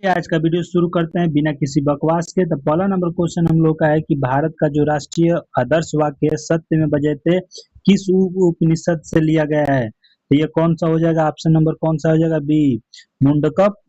आज का वीडियो शुरू करते हैं बिना किसी बकवास के। तो पहला नंबर क्वेश्चन हम लोग का है कि भारत का जो राष्ट्रीय आदर्श वाक्य है सत्य में बजते किस उपनिषद से लिया गया है। तो ये कौन सा हो जाएगा? ऑप्शन नंबर कौन सा हो जाएगा? बी, मुंडकप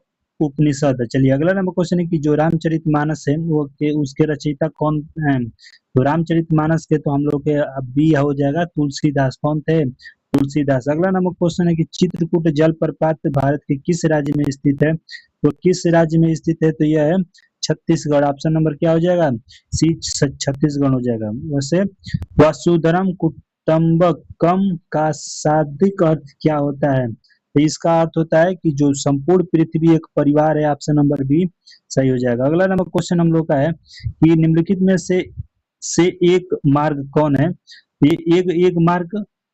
उपनिषद। चलिए अगला नंबर क्वेश्चन है कि जो रामचरितमानस है वो के उसके रचयिता कौन है। तो रामचरितमानस के तो हम लोग के बी हो जाएगा तुलसीदास। कौन थे? तुलसीदास। अगला नंबर क्वेश्चन है कि चित्रकूट जलप्रपात भारत के किस राज्य में स्थित है। तो किस राज्य में स्थित है? तो यह है छत्तीसगढ़। ऑप्शन नंबर क्या हो जाएगा? सी, छत्तीसगढ़ हो जाएगा। वैसे वसुधरम कुटुम्बकम का शाब्दिक अर्थ क्या होता है? तो इसका अर्थ होता है कि जो संपूर्ण पृथ्वी एक परिवार है। ऑप्शन नंबर बी सही हो जाएगा। अगला नंबर क्वेश्चन हम लोग का है कि निम्नलिखित में से एक मार्ग कौन है। ये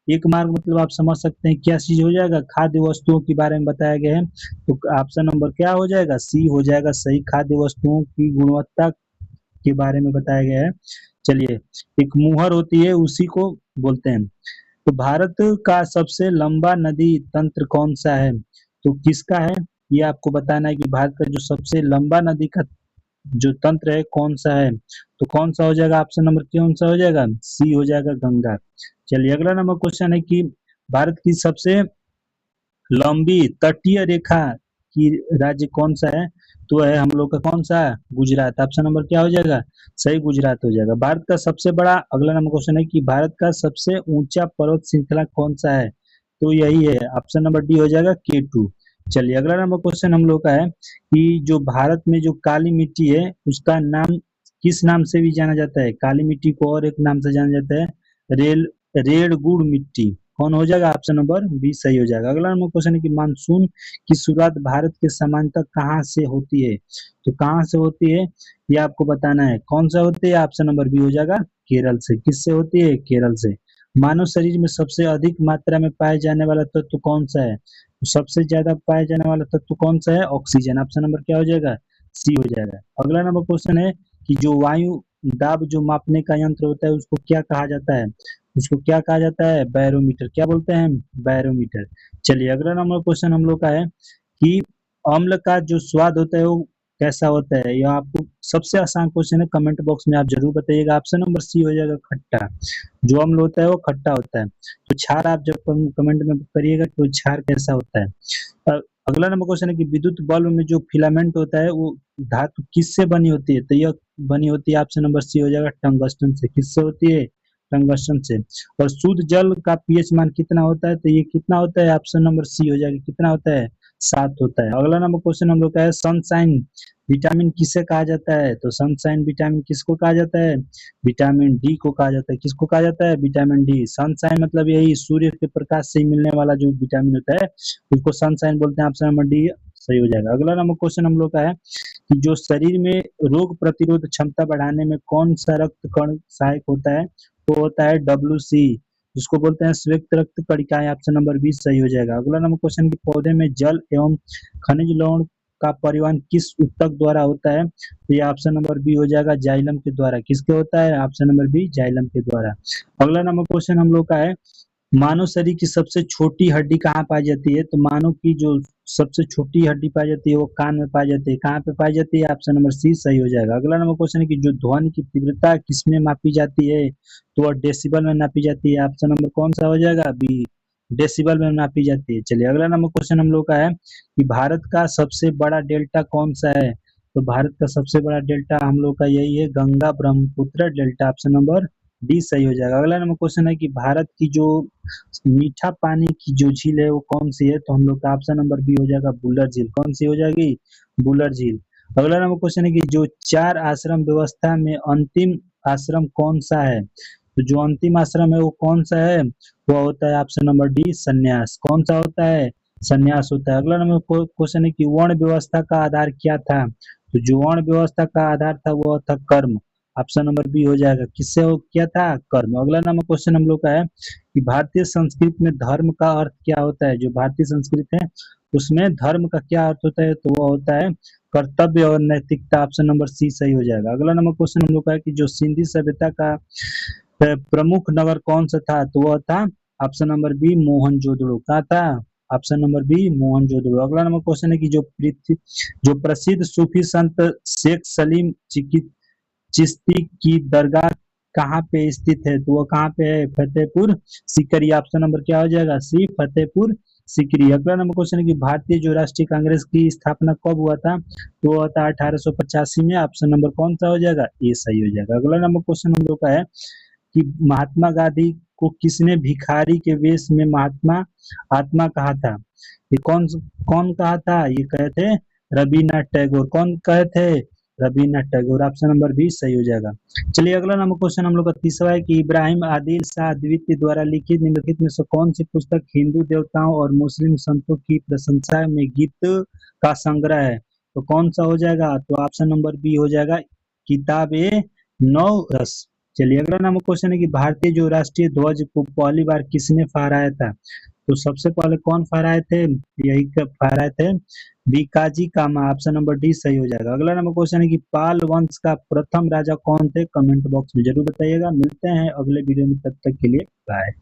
एक मार्ग मतलब आप समझ सकते हैं क्या चीज हो जाएगा? खाद्य वस्तुओं के बारे में बताया गया है। तो ऑप्शन नंबर क्या हो जाएगा? सी हो जाएगा सही। खाद्य वस्तुओं की गुणवत्ता के बारे में बताया गया है। चलिए, एक मुहर होती है उसी को बोलते हैं। तो भारत का सबसे लंबा नदी तंत्र कौन सा है? तो किसका है ये आपको बताना है कि भारत का जो सबसे लंबा नदी का जो तंत्र है कौन सा है। तो कौन सा हो जाएगा? ऑप्शन नंबर कौन सा हो जाएगा? सी हो जाएगा गंगा। चलिए अगला नंबर क्वेश्चन है कि भारत की सबसे लंबी तटीय रेखा की राज्य कौन सा है। तो है हम लोग का कौन सा? गुजरात। ऑप्शन नंबर क्या हो जाएगा? सही गुजरात हो जाएगा। भारत का सबसे बड़ा अगला नंबर क्वेश्चन है कि भारत का सबसे ऊंचा पर्वत श्रृंखला कौन सा है। तो यही है ऑप्शन नंबर डी हो जाएगा K2। चलिए अगला नंबर क्वेश्चन हम लोग का है कि जो भारत में जो काली मिट्टी है उसका नाम किस नाम से भी जाना जाता है। काली मिट्टी को और एक नाम से जाना जाता है रेल रेड़गुड़ मिट्टी। कौन हो जाएगा? ऑप्शन नंबर बी सही हो जाएगा। अगला नंबर क्वेश्चन है कि मानसून की शुरुआत भारत के समांतर कहाँ से होती है। तो कहाँ से होती है ये आपको बताना है। कौन सा होती है? ऑप्शन नंबर बी हो जाएगा केरल से। किससे होती है? केरल से। मानव शरीर में सबसे अधिक मात्रा में पाए जाने वाला तत्व कौन सा है। तो सबसे ज्यादा पाए जाने वाला तत्व कौन सा है? ऑक्सीजन। ऑप्शन नंबर क्या हो जाएगा? सी हो जाएगा। अगला नंबर क्वेश्चन है कि जो वायु दाब जो मापने का यंत्र होता है उसको क्या कहा जाता है। उसको क्या कहा जाता है? बैरोमीटर। क्या बोलते हैं? बैरोमीटर। चलिए अगला नंबर क्वेश्चन हम लोग का है कि अम्ल का जो स्वाद होता है वो कैसा होता है। यह आपको सबसे आसान क्वेश्चन है, कमेंट बॉक्स में आप जरूर बताइएगा। ऑप्शन नंबर सी हो जाएगा खट्टा। जो अम्ल होता है वो खट्टा होता है। तो क्षार आप जब कमेंट में करिएगा तो क्षार कैसा होता है। अगला नंबर क्वेश्चन है कि विद्युत बल्ब में जो फिलामेंट होता है वो धातु किससे बनी होती है। तो यह बनी होती है ऑप्शन नंबर सी हो जाएगा टंगस्टन से। किससे होती है? टंगस्टन से। और शुद्ध जल का पीएच मान कितना होता है। तो ये कितना होता है? ऑप्शन नंबर सी हो जाएगा। कितना होता है? 7 होता है। अगला नंबर क्वेश्चन हम लोग का है सनशाइन विटामिन किसे कहा जाता है। तो सनशाइन विटामिन किसको कहा जाता है? विटामिन डी को कहा जाता है। किसको कहा जाता है? Vitamin D. सनशाइन मतलब यही सूर्य के प्रकाश से मिलने वाला जो विटामिन होता है उसको सनशाइन बोलते हैं। ऑप्शन नंबर डी सही हो जाएगा। अगला नंबर क्वेश्चन हम लोग का है कि जो शरीर में रोग प्रतिरोध क्षमता बढ़ाने में कौन सा रक्त कण सहायक होता है। वो होता है WC, जिसको बोलते हैं श्वेत रक्त कणिकाएं। ऑप्शन नंबर बी सही हो जाएगा। अगला नंबर क्वेश्चन कि पौधे में जल एवं खनिज लवण का परिवहन किस ऊतक द्वारा होता है। तो ये ऑप्शन नंबर बी हो जाएगा जाइलम के द्वारा। किसके होता है? ऑप्शन नंबर बी जाइलम के द्वारा। अगला नंबर क्वेश्चन हम लोग का है मानव शरीर की सबसे छोटी हड्डी कहाँ पाई जाती है। तो मानव की जो सबसे छोटी हड्डी पाई जाती है वो कान में पाई जाती है। कहाँ पे पाई जाती है? ऑप्शन नंबर सी सही हो जाएगा। अगला नंबर क्वेश्चन है कि जो ध्वनि की तीव्रता किसमें मापी जाती है। तो वह डेसिबल में नापी जाती है। ऑप्शन नंबर कौन सा हो जाएगा? बी, डेसिबल में नापी जाती है। चलिए अगला नंबर क्वेश्चन हम लोग का है कि भारत का सबसे बड़ा डेल्टा कौन सा है। तो भारत का सबसे बड़ा डेल्टा हम लोग का यही है Ganga Brahmaputra delta. Option number D सही हो जाएगा। अगला नंबर क्वेश्चन है कि भारत की जो मीठा पानी की जो झील है वो कौन सी है। तो हम लोग का ऑप्शन नंबर बी हो जाएगा बुलर झील। कौन सी हो जाएगी? बुलर झील। अगला नंबर क्वेश्चन है कि जो 4 आश्रम व्यवस्था में अंतिम आश्रम कौन सा है। तो जो अंतिम आश्रम है वो कौन सा है? वो होता है ऑप्शन नंबर डी संन्यास। कौन सा होता है? संन्यास होता है। अगला नंबर क्वेश्चन है कि वर्ण व्यवस्था का आधार क्या था। तो जो वर्ण व्यवस्था का आधार था वो था कर्म। ऑप्शन नंबर बी हो जाएगा। किससे हो क्या था? कर्म। अगला नंबर क्वेश्चन हम लोग का है कि भारतीय संस्कृत में धर्म का अर्थ क्या होता है। जो भारतीय संस्कृत है उसमें धर्म का क्या अर्थ होता है। तो वो होता है कर्तव्य और नैतिकता। ऑप्शन नंबर सी सही हो जाएगा। अगला नंबर क्वेश्चन हम लोग का है कि जो सिंधी सभ्यता का प्रमुख नगर कौन सा था। तो वह था ऑप्शन नंबर बी मोहनजोदड़ो। कहाँ था? Option number B Mohenjodaro. अगला नंबर क्वेश्चन है कि जो प्रसिद्ध सूफी संत शेख सलीम चिश्ती की दरगाह कहाँ पे स्थित है? तो वो कहाँ पे है? फतेहपुर सीकरी। ऑप्शन नंबर क्या हो जाएगा? सी, फतेहपुर सीकरी। अगला नंबर क्वेश्चन है कि भारतीय जो राष्ट्रीय कांग्रेस की स्थापना कब हुआ था? तो वो था 1885 में। ऑप्शन नंबर कौन सा हो जाएगा? ये सही हो जाएगा। अगला नंबर क्वेश्चन हम लोग का है कि महात्मा गांधी को किसने भिखारी के वेश में महात्मा आत्मा कहा था? ये कौन कहा था? ये कहे थे रविन्द्रनाथ टैगोर। कौन कहे थे? Rabindranath Tagore. Option number B सही हो जाएगा। चलिए अगला नंबर क्वेश्चन हम लोग का तीसरा है कि इब्राहिम आदिल शाह द्वितीय द्वारा लिखित निम्नलिखित में से कौन सी पुस्तक हिंदू देवताओं और मुस्लिम संतों की प्रशंसा में गीत का संग्रह है? तो कौन सा हो जाएगा? तो ऑप्शन नंबर बी हो जाएगा, किताब ए नौ रस। चलिए अगला नंबर क्वेश्चन है कि भारतीय जो राष्ट्रीय ध्वज को पहली बार किसने फहराया था? तो सबसे पहले कौन फहराए थे? यही फहराए थे बीकाजी कामा। ऑप्शन नंबर डी सही हो जाएगा। अगला नंबर क्वेश्चन है कि पाल वंश का प्रथम राजा कौन थे? कमेंट बॉक्स में जरूर बताइएगा। मिलते हैं अगले वीडियो में, तब तक के लिए बाय।